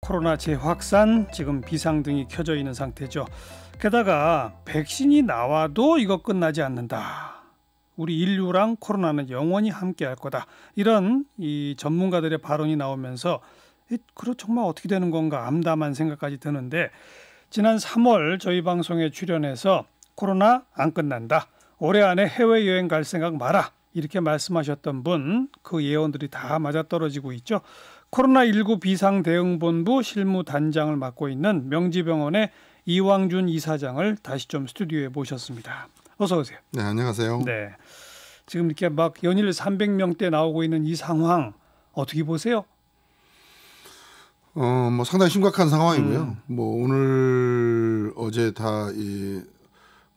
코로나 재확산, 지금 비상등이 켜져 있는 상태죠. 게다가 백신이 나와도 이거 끝나지 않는다. 우리 인류랑 코로나는 영원히 함께할 거다. 이런 이 전문가들의 발언이 나오면서 그럼 정말 어떻게 되는 건가 암담한 생각까지 드는데, 지난 3월 저희 방송에 출연해서 코로나 안 끝난다, 올해 안에 해외여행 갈 생각 마라, 이렇게 말씀하셨던 분, 그 예언들이 다 맞아떨어지고 있죠. 코로나19 비상대응본부 실무단장을 맡고 있는 명지병원의 이왕준 이사장을 다시 좀 스튜디오에 모셨습니다. 어서 오세요. 네, 안녕하세요. 네, 지금 이렇게 막 연일 300명대 나오고 있는 이 상황 어떻게 보세요? 뭐 상당히 심각한 상황이고요. 뭐 오늘 어제 다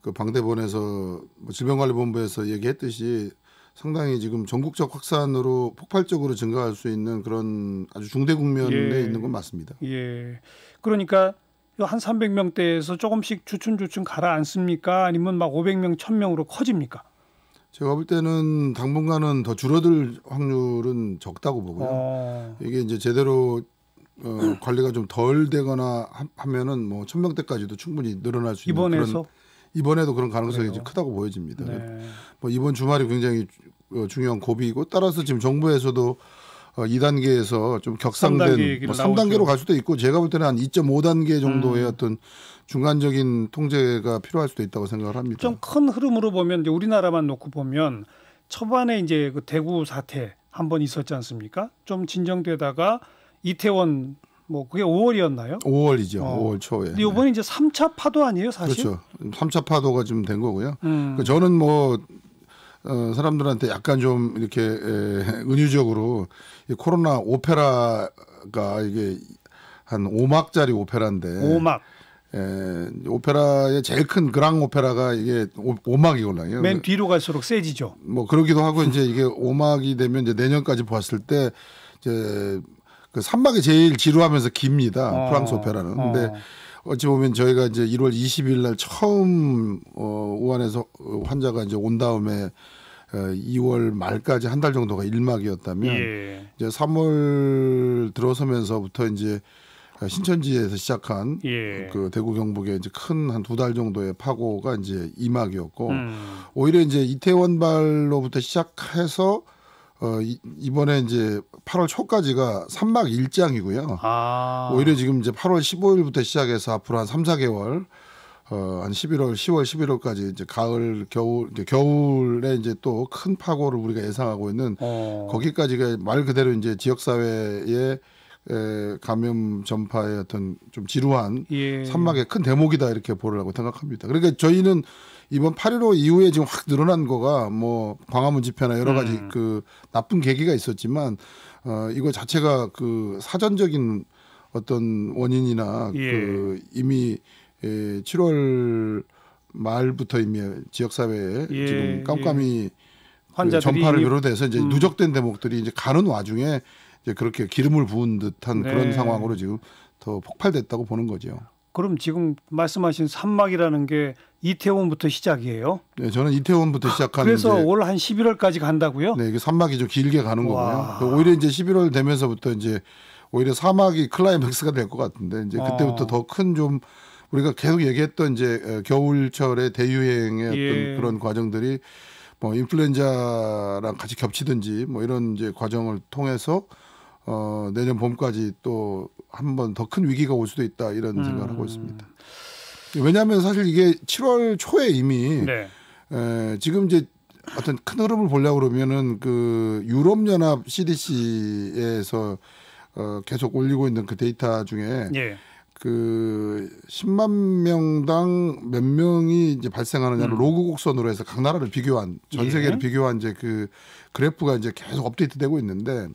그 방대본에서 뭐 질병관리본부에서 얘기했듯이 상당히 지금 전국적 확산으로 폭발적으로 증가할 수 있는 그런 아주 중대 국면에 있는 건 맞습니다. 예. 그러니까 한 300명대에서 조금씩 주춤주춤 가라앉습니까? 아니면 막 500명, 1000명으로 커집니까? 제가 볼 때는 당분간은 더 줄어들 확률은 적다고 보고요. 이게 이제 제대로 관리가 좀 덜 되거나 하면은 뭐 1000명대까지도 충분히 늘어날 수 있는 이번에도 그런 가능성이 좀 크다고 보여집니다. 네. 뭐 이번 주말이 굉장히 중요한 고비이고, 따라서 지금 정부에서도 2단계에서 좀 격상된 3단계로 갈 수도 있고, 제가 볼 때는 한 2.5단계 정도의 어떤 중간적인 통제가 필요할 수도 있다고 생각을 합니다. 좀 큰 흐름으로 보면 이제 우리나라만 놓고 보면 초반에 이제 그 대구 사태 한번 있었지 않습니까? 좀 진정되다가 이태원 뭐 그게 5월이었나요? 5월이죠. 5월 초에. 근데 이번에 이제 3차 파도 아니에요, 사실? 그렇죠. 3차 파도가 좀 된 거고요. 저는 뭐 사람들한테 약간 좀 이렇게 은유적으로 이 코로나 오페라가 이게 한 5막짜리 오페라인데, 5막. 오페라의 제일 큰 그랑 오페라가 이게 5막이거든요. 맨 뒤로 갈수록 세지죠. 뭐 그러기도 하고, 이제 이게 5막이 되면 이제 내년까지 봤을 때 이제 그 3막이 제일 지루하면서 깁니다. 프랑스 오페라는. 근데 어찌 보면 저희가 이제 1월 20일 날 처음 우한에서 환자가 이제 온 다음에 2월 말까지 한 달 정도가 1막이었다면 이제 3월 들어서면서부터 이제 신천지에서 시작한 그 대구 경북에 이제 큰 한 2달 정도의 파고가 이제 2막이었고, 오히려 이제 이태원발로부터 시작해서 이번에 이제 8월 초까지가 3막 일장이고요. 오히려 지금 이제 8월 15일부터 시작해서 앞으로 한 3, 4개월 한 11월, 10월, 11월까지 이제 가을, 겨울에 이제 또 큰 파고를 우리가 예상하고 있는 거기까지가 말 그대로 이제 지역 사회의 감염 전파의 어떤 좀 지루한 3막의 큰 대목이다, 이렇게 보려고 생각합니다. 그러니까 저희는 이번 8.15 이후에 지금 확 늘어난 거가 뭐 광화문 집회나 여러 가지 그 나쁜 계기가 있었지만, 이거 자체가 그 사전적인 어떤 원인이나 그 이미 7월 말부터 이미 지역 사회에 지금 깜깜이 전파를 비롯해서 이제 누적된 대목들이 이제 가는 와중에 이제 그렇게 기름을 부은 듯한 그런 상황으로 지금 더 폭발됐다고 보는 거죠. 그럼 지금 말씀하신 3막이라는 게 이태원부터 시작이에요? 네, 저는 이태원부터 시작하는. 그래서 올 한 11월까지 간다고요? 네, 이게 3막이 좀 길게 가는 거고요. 오히려 이제 11월 되면서부터 이제 오히려 4막이 클라이맥스가 될 것 같은데, 이제 그때부터 더 큰 좀 우리가 계속 얘기했던 이제 겨울철의 대유행의 어떤 그런 과정들이 뭐 인플루엔자랑 같이 겹치든지 뭐 이런 이제 과정을 통해서 내년 봄까지 또 한 번 더 큰 위기가 올 수도 있다, 이런 생각을 하고 있습니다. 왜냐하면 사실 이게 7월 초에 이미 지금 이제 어떤 큰 흐름을 보려고 그러면은 그 유럽연합 CDC에서 계속 올리고 있는 그 데이터 중에 그 10만 명당 몇 명이 이제 발생하느냐를 로그 곡선으로 해서 각 나라를 비교한, 전 세계를 비교한 이제 그 그래프가 이제 계속 업데이트되고 있는데,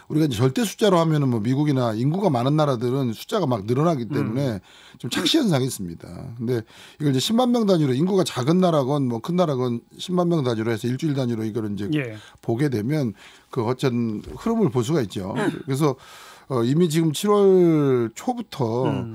우리가 이제 절대 숫자로 하면은 뭐 미국이나 인구가 많은 나라들은 숫자가 막 늘어나기 때문에 좀 착시 현상이 있습니다. 근데 이걸 이제 10만 명 단위로, 인구가 작은 나라건 뭐 큰 나라건 10만 명 단위로 해서 일주일 단위로 이걸 이제 보게 되면 그 어떤 흐름을 볼 수가 있죠. 그래서 이미 지금 7월 초부터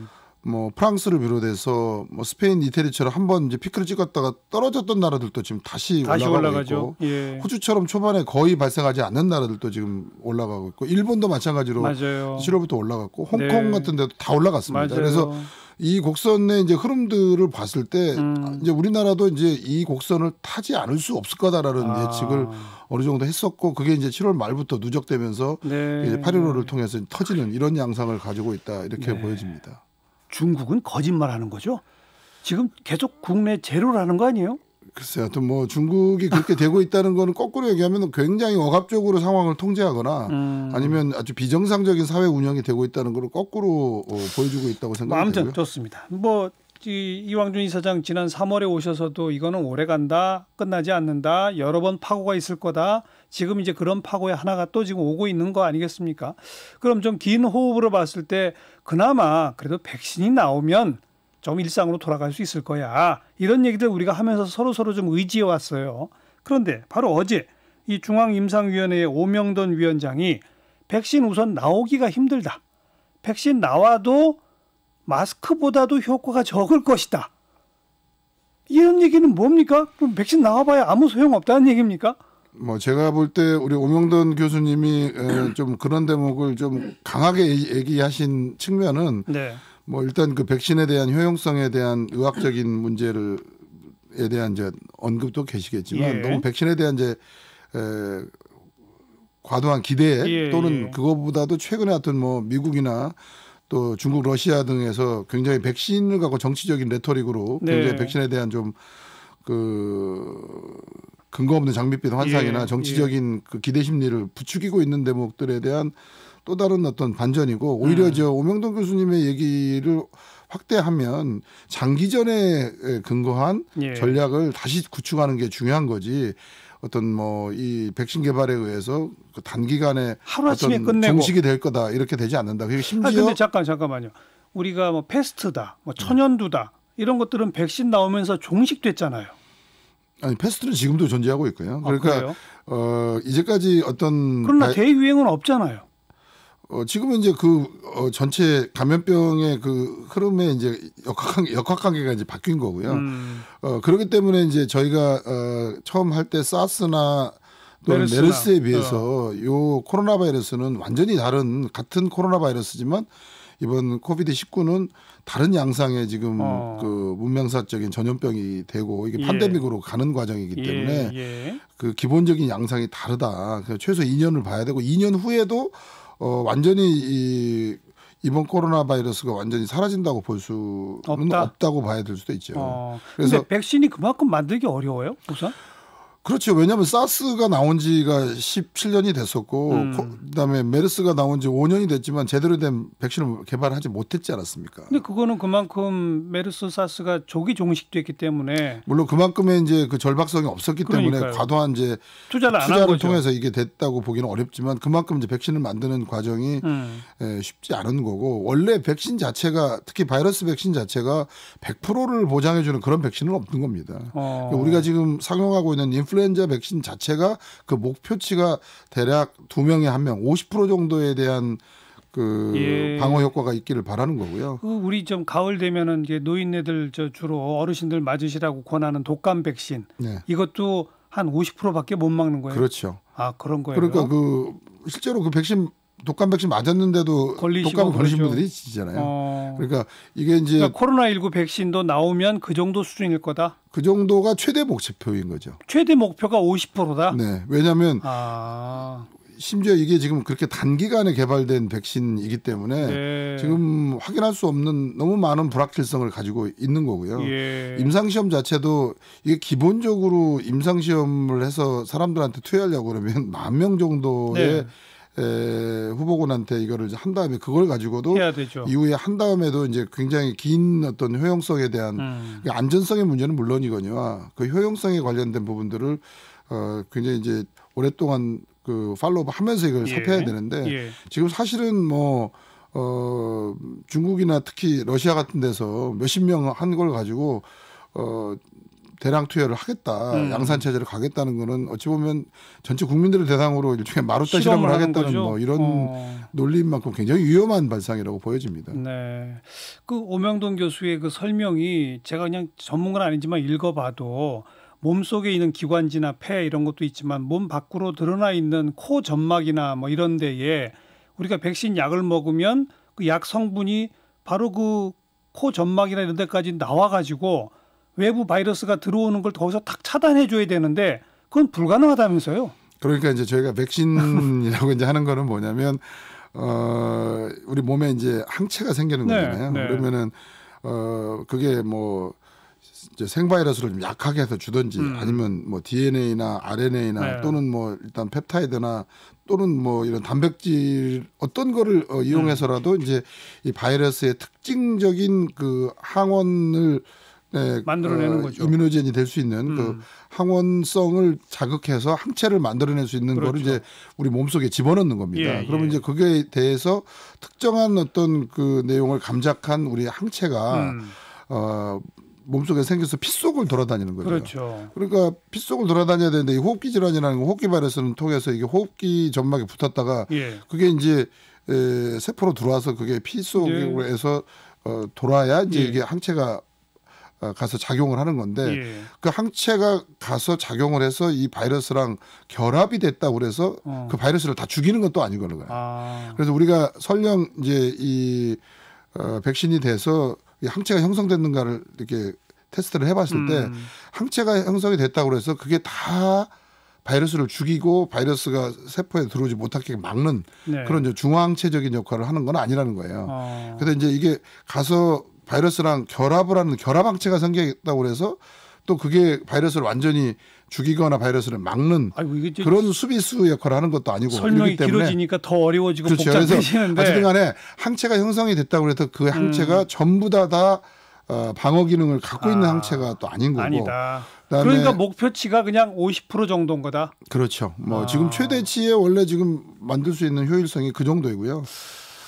뭐 프랑스를 비롯해서 뭐 스페인, 이태리처럼 한번 이제 피크를 찍었다가 떨어졌던 나라들도 지금 다시 올라가고 올라가죠. 있고 예. 호주처럼 초반에 거의 발생하지 않는 나라들도 지금 올라가고 있고 일본도 마찬가지로 맞아요. 7월부터 올라갔고 홍콩 네. 같은 데도 다 올라갔습니다. 맞아요. 그래서 이 곡선의 이제 흐름들을 봤을 때 이제 우리나라도 이제 이 곡선을 타지 않을 수 없을 거다라는 예측을 어느 정도 했었고 그게 이제 7월 말부터 누적되면서 네. 이제 8.15를 통해서 터지는 이런 양상을 가지고 있다 이렇게 네. 보여집니다. 중국은 거짓말하는 거죠? 지금 계속 국내 제로라는 거 아니에요? 글쎄요, 하여튼 뭐 중국이 그렇게 되고 있다는 거는 거꾸로 얘기하면 굉장히 억압적으로 상황을 통제하거나 아니면 아주 비정상적인 사회 운영이 되고 있다는 걸 거꾸로 보여주고 있다고 생각이 아무튼 되고요. 좋습니다. 뭐 이왕준 이사장 지난 3월에 오셔서도 이거는 오래 간다, 끝나지 않는다, 여러 번 파고가 있을 거다. 지금 이제 그런 파고의 하나가 또 지금 오고 있는 거 아니겠습니까? 그럼 좀 긴 호흡으로 봤을 때 그나마 그래도 백신이 나오면 좀 일상으로 돌아갈 수 있을 거야. 이런 얘기들 우리가 하면서 서로 좀 의지해 왔어요. 그런데 바로 어제 이 중앙임상위원회의 오명돈 위원장이 백신 우선 나오기가 힘들다. 백신 나와도 마스크보다도 효과가 적을 것이다. 이런 얘기는 뭡니까? 그럼 백신 나와봐야 아무 소용없다는 얘기입니까? 뭐 제가 볼 때 우리 오명돈 교수님이 좀 그런 대목을 좀 강하게 얘기하신 측면은 네. 뭐 일단 그 백신에 대한 효용성에 대한 의학적인 문제를 에 대한 이제 언급도 계시겠지만 예. 너무 백신에 대한 이제 과도한 기대 또는 그거보다도 최근에 하여튼 뭐 미국이나 또 중국, 러시아 등에서 굉장히 백신을 갖고 정치적인 레토릭으로 굉장히 백신에 대한 좀 그 근거 없는 장밋빛 환상이나 정치적인 그 기대 심리를 부추기고 있는 대목들에 대한 또 다른 어떤 반전이고 오히려 저 오명돈 교수님의 얘기를 확대하면 장기전에 근거한 전략을 다시 구축하는 게 중요한 거지. 어떤 뭐 이 백신 개발에 의해서 그 단기간에 하루아침에 끝내고 종식이 될 거다 이렇게 되지 않는다. 그리고 심지어 근데 잠깐만요. 우리가 뭐 패스트다, 뭐 천연두다 이런 것들은 백신 나오면서 종식됐잖아요. 아니 패스트는 지금도 존재하고 있고요. 그러니까 이제까지 어떤 그러나 대유행은 없잖아요. 지금은 이제 전체 감염병의 그 흐름에 이제 역학관계가 이제 바뀐 거고요. 그렇기 때문에 이제 저희가 처음 할 때 사스나 또는 메르스에 비해서 요 코로나 바이러스는 완전히 다른 같은 코로나 바이러스지만 이번 코비드 19는 다른 양상의 지금 그 문명사적인 전염병이 되고 이게 팬데믹으로 가는 과정이기 때문에 그 기본적인 양상이 다르다. 최소 2년을 봐야 되고 2년 후에도 완전히 이번 코로나 바이러스가 완전히 사라진다고 볼 수는 없다고 봐야 될 수도 있죠. 그래서 백신이 그만큼 만들기 어려워요, 우선? 그렇죠. 왜냐하면 사스가 나온 지가 17년이 됐었고 그다음에 메르스가 나온 지 5년이 됐지만 제대로 된 백신을 개발하지 못했지 않았습니까? 근데 그거는 그만큼 메르스 사스가 조기 종식됐기 때문에 물론 그만큼의 이제 그 절박성이 없었기 때문에 과도한 이제 투자를 통해서 이게 됐다고 보기는 어렵지만 그만큼 이제 백신을 만드는 과정이 쉽지 않은 거고 원래 백신 자체가 특히 바이러스 백신 자체가 100%를 보장해 주는 그런 백신은 없는 겁니다. 그러니까 우리가 지금 상용하고 있는 인플루엔자 백신 자체가 그 목표치가 대략 2명에 1명 50% 정도에 대한 그 방어 효과가 있기를 바라는 거고요. 우리 좀 가을 되면은 이제 노인네들 주로 어르신들 맞으시라고 권하는 독감 백신 이것도 한 50%밖에 못 막는 거예요. 그렇죠. 아 그런 거예요. 그러니까 실제로 그 백신 독감 백신 맞았는데도 독감 걸리신 분들이 있잖아요. 그러니까 이게 이제 코로나19 백신도 나오면 그 정도 수준일 거다. 그 정도가 최대 목표인 거죠. 최대 목표가 50%다. 네, 왜냐하면 심지어 이게 지금 그렇게 단기간에 개발된 백신이기 때문에 지금 확인할 수 없는 너무 많은 불확실성을 가지고 있는 거고요. 임상시험 자체도 이게 기본적으로 임상시험을 해서 사람들한테 투여하려고 그러면 10,000명 정도의 후보군한테 이거를 한 다음에 그걸 가지고도 해야 되죠. 이후에 한 다음에도 이제 굉장히 긴 어떤 효용성에 대한 안전성의 문제는 물론이거니와 그 효용성에 관련된 부분들을 굉장히 이제 오랫동안 그 팔로우업 하면서 이걸 살펴야 되는데 지금 사실은 뭐 중국이나 특히 러시아 같은 데서 몇십 명 한 걸 가지고 대량 투여를 하겠다, 양산 체제를 가겠다는 거는 어찌 보면 전체 국민들을 대상으로 일종의 마루타 실험을 하겠다는 뭐 이런 논리인 만큼 굉장히 위험한 발상이라고 보여집니다. 네, 그 오명돈 교수의 그 설명이 제가 그냥 전문가는 아니지만 읽어봐도 몸속에 있는 기관지나 폐 이런 것도 있지만 몸 밖으로 드러나 있는 코 점막이나 뭐 이런 데에 우리가 백신 약을 먹으면 그 약 성분이 바로 그 코 점막이나 이런 데까지 나와가지고 외부 바이러스가 들어오는 걸 거기서 탁 차단해 줘야 되는데 그건 불가능하다면서요? 그러니까 이제 저희가 백신이라고 이제 하는 거는 뭐냐면 우리 몸에 이제 항체가 생기는 거잖아요. 네. 그러면은 그게 뭐 이제 생바이러스를 좀 약하게 해서 주든지 아니면 뭐 DNA나 RNA나 네. 또는 뭐 일단 펩타이드나 또는 뭐 이런 단백질 어떤 거를 이용해서라도 이제 이 바이러스의 특징적인 그 항원을 만들어내는 거죠. 이뮤노젠이 될 수 있는 그 항원성을 자극해서 항체를 만들어낼 수 있는 그렇죠. 거를 이제 우리 몸속에 집어넣는 겁니다. 그러면 이제 그거에 대해서 특정한 어떤 그 내용을 감작한 우리 항체가 몸속에 생겨서 피 속을 돌아다니는 거죠. 그렇죠. 그러니까 피 속을 돌아다녀야 되는데 이 호흡기 질환이라는 거 호흡기 바이러스는 통해서 이게 호흡기 점막에 붙었다가 그게 이제 세포로 들어와서 그게 피 속에서 돌아야 이제 이게 항체가 가서 작용을 하는 건데 그 항체가 가서 작용을 해서 이 바이러스랑 결합이 됐다고 그래서 그 바이러스를 다 죽이는 건 또 아니거든요. 그래서 우리가 설령 이제 이 백신이 돼서 이 항체가 형성됐는가를 이렇게 테스트를 해봤을 때 항체가 형성이 됐다고 그래서 그게 다 바이러스를 죽이고 바이러스가 세포에 들어오지 못하게 막는 그런 이제 중화항체적인 역할을 하는 건 아니라는 거예요. 그래서 이제 이게 가서 바이러스랑 결합을 하는 결합항체가 생겼다고 그래서 또 그게 바이러스를 완전히 죽이거나 바이러스를 막는 그런 수비수 역할을 하는 것도 아니고 설명이 길어지니까 더 어려워지고 그렇죠. 복잡해지는데 어쨌든 간에 항체가 형성이 됐다고 해서 그 항체가 전부 다 방어 기능을 갖고 있는 항체가 또 아닌 거고. 아니다. 그러니까 목표치가 그냥 50% 정도인 거다. 그렇죠. 뭐 지금 최대치에 원래 지금 만들 수 있는 효율성이 그 정도이고요.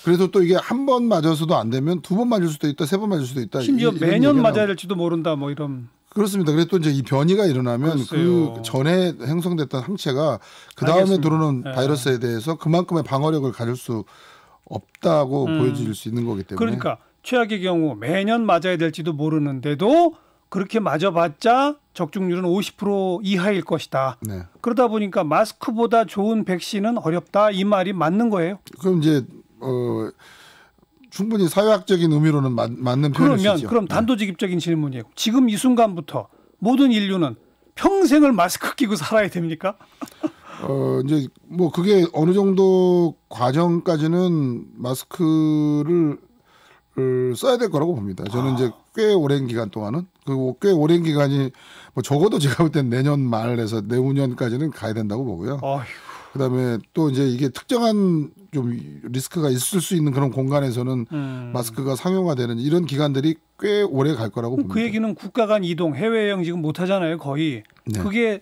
그래서 또 이게 한 번 맞아서도 안 되면 두 번 맞을 수도 있다, 세 번 맞을 수도 있다. 심지어 매년 맞아야 될지도 모른다, 뭐 이런. 그렇습니다. 그래서 또 이제 이 변이가 일어나면 그 전에 형성됐던 항체가 그 다음에 들어오는 바이러스에 대해서 그만큼의 방어력을 가질 수 없다고 보여질 수 있는 거기 때문에. 그러니까 최악의 경우 매년 맞아야 될지도 모르는데도 그렇게 맞아봤자 적중률은 50% 이하일 것이다. 네. 그러다 보니까 마스크보다 좋은 백신은 어렵다, 이 말이 맞는 거예요. 그럼 이제 충분히 사회학적인 의미로는 맞는 표현이죠. 그럼 단도직입적인 질문이에요. 지금 이 순간부터 모든 인류는 평생을 마스크 끼고 살아야 됩니까? 이제 뭐 그게 어느 정도 과정까지는 마스크를 써야 될 거라고 봅니다. 저는 이제 꽤 오랜 기간 동안은 그리고 꽤 오랜 기간이 뭐 적어도 제가 볼 땐 내년 말에서 내후년까지는 가야 된다고 보고요. 그다음에 또 이제 이게 특정한 좀 리스크가 있을 수 있는 그런 공간에서는 마스크가 상용화되는 이런 기간들이 꽤 오래 갈 거라고 봅니다. 그 얘기는 국가 간 이동, 해외여행 지금 못 하잖아요, 거의. 네. 그게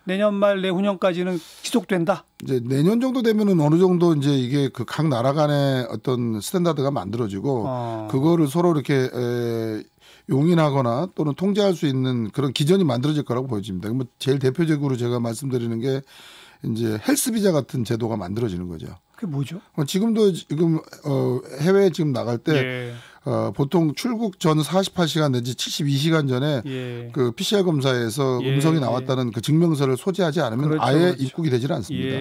내년 말 내후년까지는 지속된다. 이제 내년 정도 되면은 어느 정도 이제 이게 그 각 나라 간의 어떤 스탠다드가 만들어지고 그거를 서로 이렇게 용인하거나 또는 통제할 수 있는 그런 기전이 만들어질 거라고 보여집니다. 뭐 제일 대표적으로 제가 말씀드리는 게 이제 헬스 비자 같은 제도가 만들어지는 거죠. 그게 뭐죠? 지금도 지금 해외에 지금 나갈 때 보통 출국 전 48시간 내지 72시간 전에 그 PCR 검사에서 음성이 나왔다는 그 증명서를 소지하지 않으면 아예 입국이 되질 않습니다.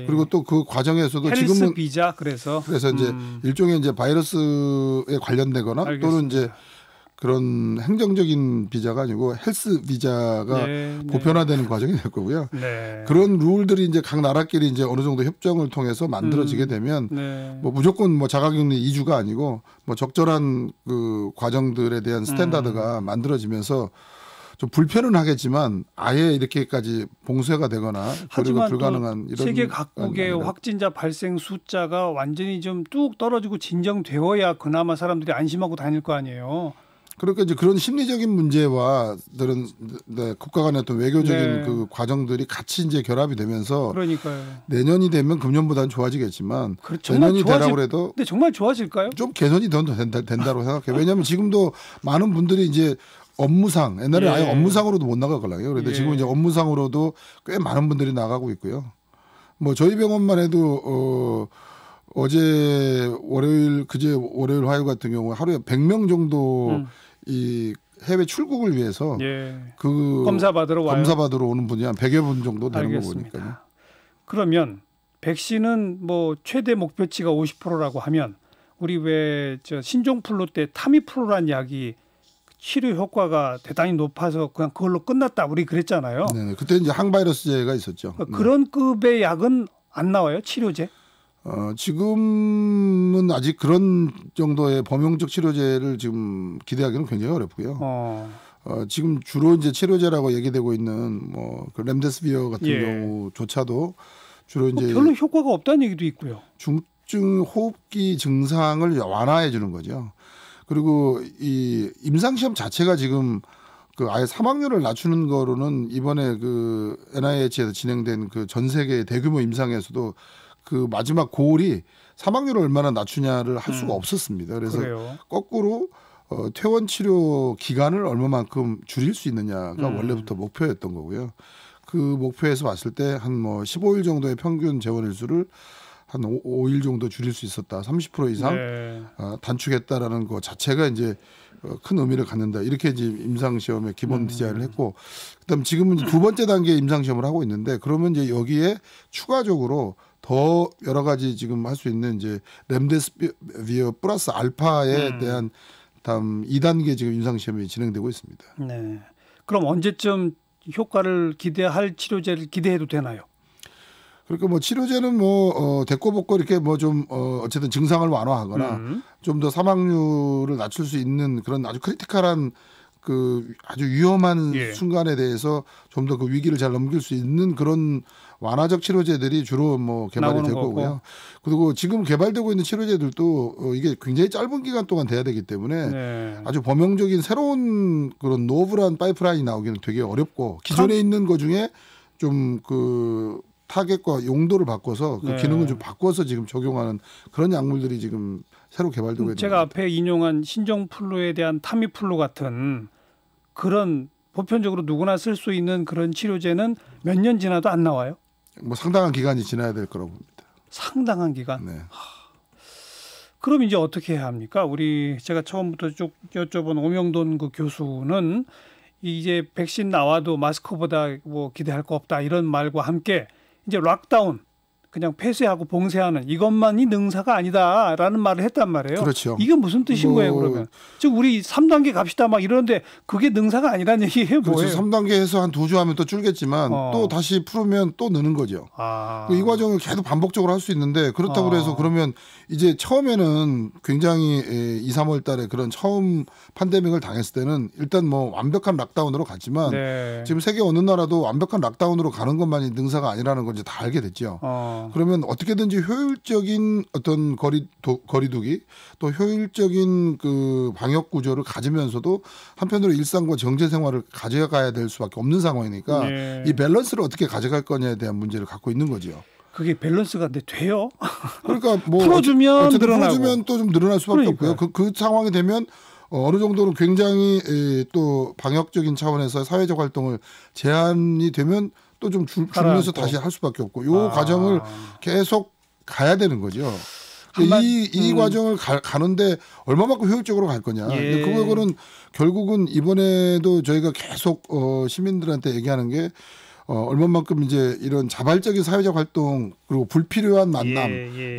그리고 또 그 과정에서도 헬스 지금은 비자 그래서 이제 일종의 이제 바이러스에 관련되거나 또는 이제 그런 행정적인 비자가 아니고 헬스 비자가 보편화되는 과정이 될 거고요. 그런 룰들이 이제 각 나라끼리 이제 어느 정도 협정을 통해서 만들어지게 되면 뭐 무조건 뭐 자가격리 2주가 아니고 뭐 적절한 그 과정들에 대한 스탠다드가 만들어지면서 좀 불편은 하겠지만 아예 이렇게까지 봉쇄가 되거나 하지만 불가능한 이런 세계 각국의 확진자 발생 숫자가 완전히 좀 뚝 떨어지고 진정되어야 그나마 사람들이 안심하고 다닐 거 아니에요. 그러니까 이제 그런 심리적인 문제와 그런 국가 간의 어떤 외교적인 그 과정들이 같이 이제 결합이 되면서 내년이 되면 금년보다는 좋아지겠지만 내년이 되라고 해도 근데 정말 좋아질까요? 좀 개선이 더 된다고 생각해요. 왜냐하면 지금도 많은 분들이 이제 업무상 옛날에 예. 아예 업무상으로도 못 나가거든요. 그런데 예. 지금 이제 업무상으로도 꽤 많은 분들이 나가고 있고요. 뭐 저희 병원만 해도 어제 월요일 그제 월요일 화요일 같은 경우 하루에 100명 정도 이 해외 출국을 위해서 예. 그 검사 받으러 와요. 검사 받으러 오는 분이 한 100여 분 정도 되는 거 알겠습니다. 보니까요. 그러면 백신은 뭐 최대 목표치가 50%라고 하면 우리 왜 저 신종플루 때 타미플루란 약이 치료 효과가 대단히 높아서 그냥 그걸로 끝났다 우리 그랬잖아요. 네, 그때 이제 항바이러스제가 있었죠. 그런 급의 약은 안 나와요? 치료제? 지금은 아직 그런 정도의 범용적 치료제를 지금 기대하기는 굉장히 어렵고요. 지금 주로 이제 치료제라고 얘기되고 있는 그 렘데스비어 같은 예. 경우조차도 주로 이제 별로 효과가 없다는 얘기도 있고요. 중증 호흡기 증상을 완화해 주는 거죠. 그리고 이 임상시험 자체가 지금 그 아예 사망률을 낮추는 거로는 이번에 그 NIH에서 진행된 그 전 세계 대규모 임상에서도 그 마지막 고울이 사망률을 얼마나 낮추냐를 할 수가 없었습니다. 그래서 그래요. 거꾸로 퇴원 치료 기간을 얼마만큼 줄일 수 있느냐가 원래부터 목표였던 거고요. 그 목표에서 봤을 때 한 뭐 15일 정도의 평균 재원 일수를 한 5일 정도 줄일 수 있었다. 30% 이상 네. 단축했다라는 것 자체가 이제 큰 의미를 갖는다. 이렇게 이제 임상 시험의 기본 디자인을 했고, 그다음 지금은 두 번째 단계 임상 시험을 하고 있는데, 그러면 이제 여기에 추가적으로 더 여러 가지 지금 할 수 있는 이제 렘데스비어 플러스 알파에 대한 다음 2단계 지금 임상 시험이 진행되고 있습니다. 네. 그럼 언제쯤 효과를 기대할 치료제를 기대해도 되나요? 그러니까 뭐 치료제는 뭐 대꼬복고 이렇게 뭐 좀 어쨌든 증상을 완화하거나 좀 더 사망률을 낮출 수 있는 그런 아주 크리티컬한 그 아주 위험한 예. 순간에 대해서 좀 더 그 위기를 잘 넘길 수 있는 그런 완화적 치료제들이 주로 뭐 개발이 될 거고요. 그리고 지금 개발되고 있는 치료제들도 이게 굉장히 짧은 기간 동안 돼야 되기 때문에 네. 아주 범용적인 새로운 그런 노블한 파이프라인이 나오기는 되게 어렵고, 기존에 있는 것 중에 좀 그 타겟과 용도를 바꿔서 그 네. 기능을 좀 바꿔서 지금 적용하는 그런 약물들이 지금 새로 개발되고 있는 제가 겁니다. 앞에 인용한 신종플루에 대한 타미플루 같은 그런 보편적으로 누구나 쓸 수 있는 그런 치료제는 몇 년 지나도 안 나와요? 뭐 상당한 기간이 지나야 될 거라고 봅니다. 상당한 기간. 네. 그럼 이제 어떻게 해야 합니까? 제가 처음부터 쭉 여쭤본 오명돈 그 교수는 이제 백신 나와도 마스크보다 뭐 기대할 거 없다 이런 말과 함께 이제 락다운 그냥 폐쇄하고 봉쇄하는 이것만이 능사가 아니다라는 말을 했단 말이에요. 그렇죠. 이게 무슨 뜻인 거예요, 그러면? 즉 우리 3단계 갑시다 막 이러는데 그게 능사가 아니라는 얘기예요, 그렇죠. 뭐예요? 3단계 해서 한 2주 하면 또 줄겠지만 또 다시 풀으면 또 느는 거죠. 이 과정을 계속 반복적으로 할 수 있는데, 그렇다고 해서 그러면 이제 처음에는 굉장히 2, 3월 달에 그런 처음 팬데믹을 당했을 때는 일단 뭐 완벽한 락다운으로 갔지만 네. 지금 세계 어느 나라도 완벽한 락다운으로 가는 것만이 능사가 아니라는 걸 이제 다 알게 됐죠. 그러면 어떻게든지 효율적인 어떤 거리두기 또 효율적인 그 방역 구조를 가지면서도 한편으로 일상과 경제 생활을 가져가야 될 수밖에 없는 상황이니까 네. 이 밸런스를 어떻게 가져갈 거냐에 대한 문제를 갖고 있는 거죠. 그게 밸런스가 근데 돼요? 그러니까 뭐 풀어주면 어쨌든 늘어나고. 풀어주면 또 좀 늘어날 수밖에 그러니까요. 없고요. 그 상황이 되면 어느 정도는 굉장히 또 방역적인 차원에서 사회적 활동을 제한이 되면 또 좀 줄면서 다시 할 수밖에 없고, 요 과정을 계속 가야 되는 거죠. 이 과정을 가는데 얼마만큼 효율적으로 갈 거냐. 예. 근데 그거는 결국은 이번에도 저희가 계속 시민들한테 얘기하는 게 얼마만큼 이제 이런 자발적인 사회적 활동 그리고 불필요한 만남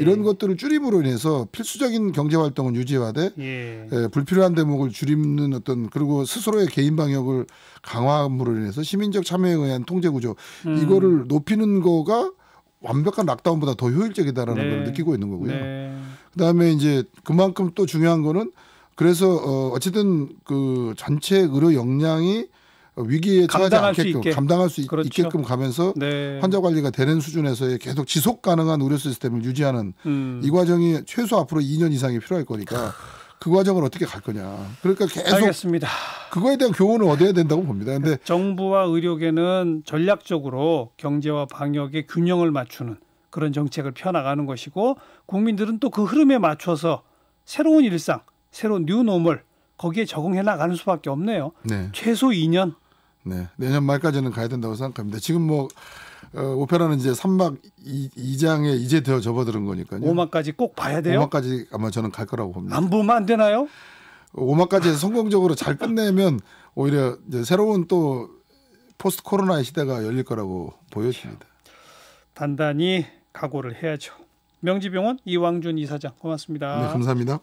이런 것들을 줄임으로 인해서 필수적인 경제 활동은 유지하되 불필요한 대목을 줄이는 어떤, 그리고 스스로의 개인 방역을 강화함으로 인해서 시민적 참여에 의한 통제 구조 이거를 높이는 거가 완벽한 락다운보다 더 효율적이다라는 걸 느끼고 있는 거고요. 그다음에 이제 그만큼 또 중요한 거는, 그래서 어쨌든 그 전체 의료 역량이 위기에 처하지 않게끔 감당할 수 있게끔 가면서 환자 관리가 되는 수준에서의 계속 지속 가능한 의료 시스템을 유지하는 이 과정이 최소 앞으로 2년 이상이 필요할 거니까 그 과정을 어떻게 갈 거냐. 그러니까 계속 알겠습니다. 그거에 대한 교훈을 얻어야 된다고 봅니다. 근데 정부와 의료계는 전략적으로 경제와 방역의 균형을 맞추는 그런 정책을 펴나가는 것이고, 국민들은 또 그 흐름에 맞춰서 새로운 일상, 새로운 뉴노멀, 거기에 적응해 나가는 수밖에 없네요. 네. 최소 2년. 네. 내년 말까지는 가야 된다고 생각합니다. 지금 뭐 오페라는 이제 3막 2장에 이제 더 접어드는 거니까요. 5막까지 꼭 봐야 돼요. 5막까지 아마 저는 갈 거라고 봅니다. 안 보면 안 되나요? 5막까지 성공적으로 잘 끝내면 오히려 이제 새로운 또 포스트 코로나의 시대가 열릴 거라고 보여집니다. 단단히 각오를 해야죠. 명지병원 이왕준 이사장 고맙습니다. 네, 감사합니다.